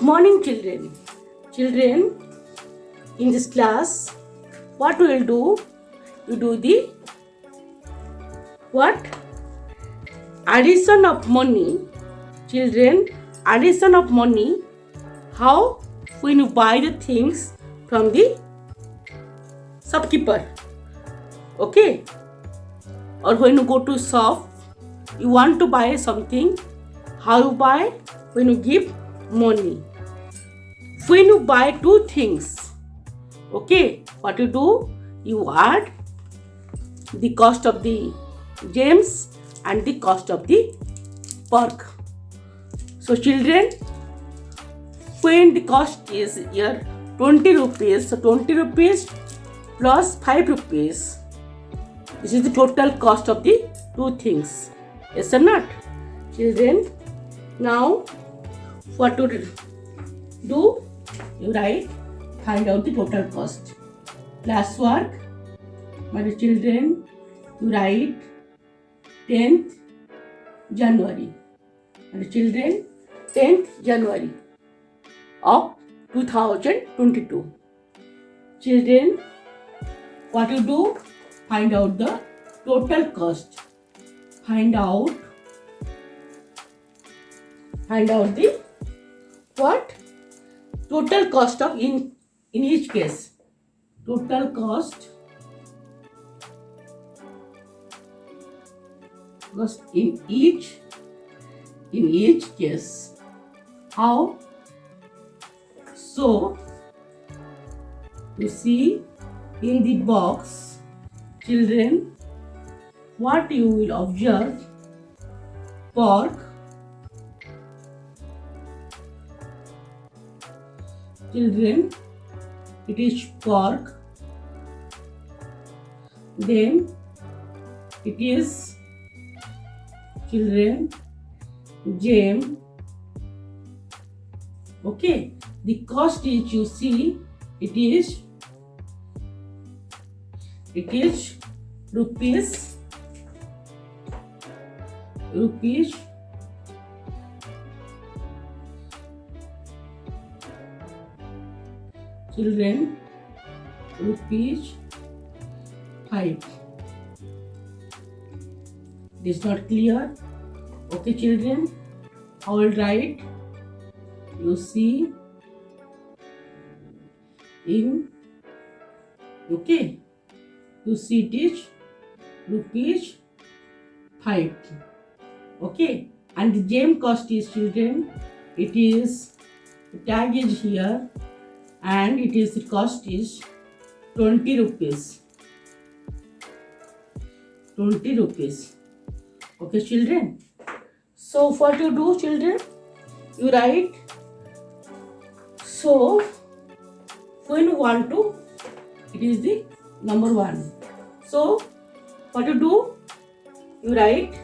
Good morning, children. Children, in this class, what we will do? You do the what? Addition of money. Children, addition of money. How? When you buy the things from the shopkeeper. Okay? Or when you go to shop, you want to buy something. How you buy? When you give money. When you buy two things, okay, what you do? You add the cost of the gems and the cost of the pork. So children, when the cost is here 20 rupees, so 20 rupees plus 5 rupees. This is the total cost of the two things. Yes or not? Children, now what to do? You write, find out the total cost. Class work, my children, you write 10th January. My children, 10th January of 2022. Children, what you do? Find out the total cost. Find out the what? Total cost of in each case. Total cost in each case. How? So you see in the box, children, what you will observe: pork, children, it is pork, then it is, children, gem. Okay, the cost is, you see, it is rupees 5. It is not clear. Okay, children, I will write. You see in, okay, you see it is rupees 5. Okay, and the gem cost is, children, it is, the tag is here, and it is, the cost is 20 rupees. 20 rupees. Okay, children. So what you do, children? You write. So when you want to, it is the number 1. So what you do? You write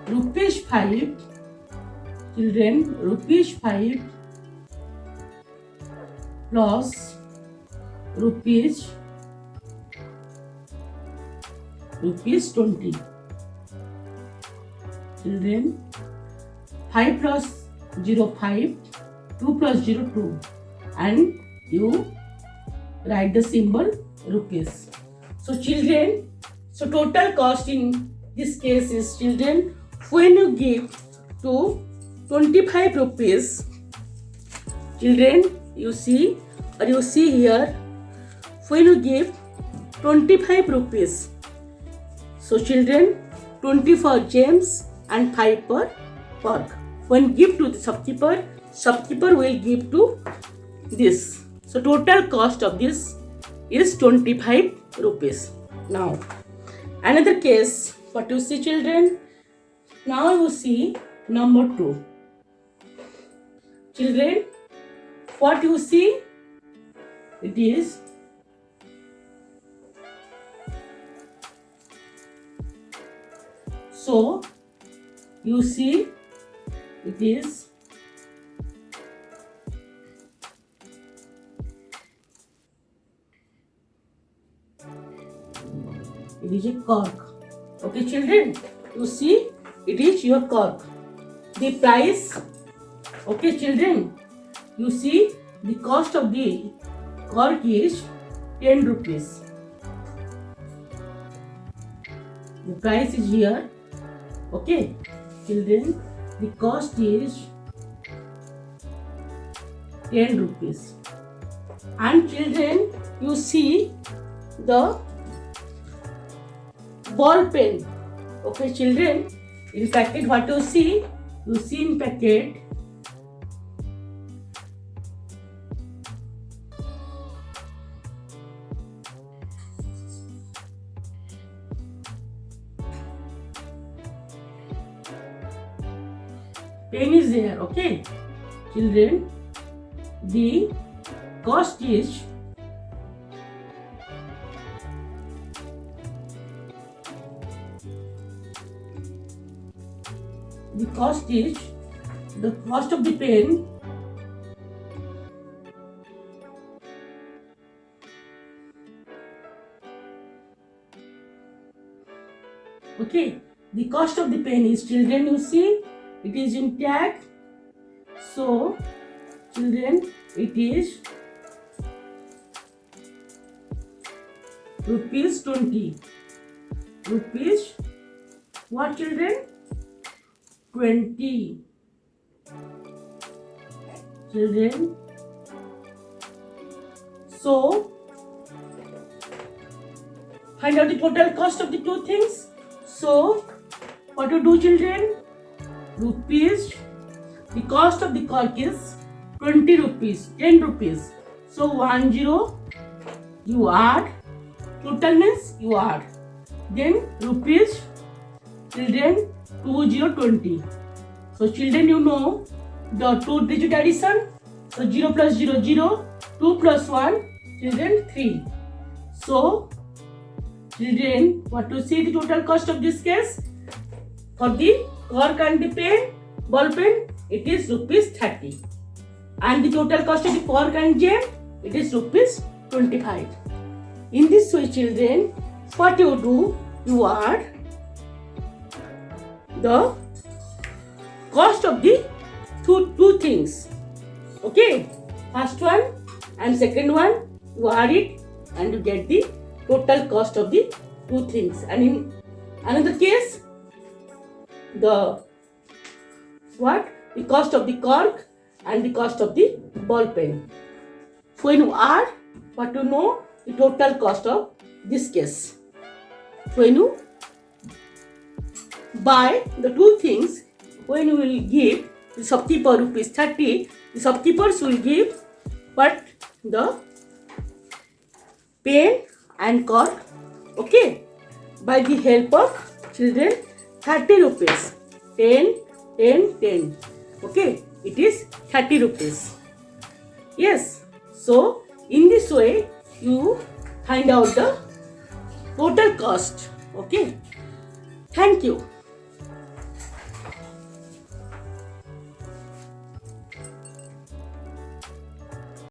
rupees 5. Children, rupees 5 plus rupees 20. Children, 5 plus 0, 5, 2 plus 0, 2, and you write the symbol rupees. So children, so total cost in this case is, children, when you give to 25 rupees, children, you see here, when you give 25 rupees, so children, 20 for gems and 5 for pork. When give to the shopkeeper will give to this. So total cost of this is 25 rupees. Now, another case, what you see, children? Now you see number 2. Children, what you see? It is so you see it is a cork. Okay, children, you see it is your cork. The price, okay, children, you see the cost of the cork is 10 rupees. The price is here. Okay, children, the cost is 10 rupees. And children, you see the ball pen. Okay, children, in packet what you see in packet pen is there. Okay, children, the cost is the cost of the pen okay, the cost of the pen is, children, you see it is in tag. So children, it is rupees 20. Rupees what, children? 20. Children, so find out the total cost of the two things. So what to do, children? Rupees, the cost of the cork is 20 rupees, 10 rupees. So 10 you add, total means you add, then rupees, children, 20. So children, you know the 2-digit addition. So 0 plus 0, 0, 2 plus 1, children, 3. So children, what to see the total cost of this case? For the cork and the pen, ball pen, it is rupees 30. And the total cost of the cork and gem, it is rupees 25. In this way, children, what you do, you add the cost of the two things. Okay, first one and second one, you add it and you get the total cost of the two things. And in another case, the cost of the cork and the cost of the ball pen. So when you add, what you know, the total cost of this case. So when you buy the two things, when you will give the shopkeeper rupees 30, the shopkeepers will give but the pen and cork, okay, by the help of, children, 30 rupees, 10, 10, 10, okay, it is 30 rupees. Yes, so in this way you find out the total cost. Okay, thank you.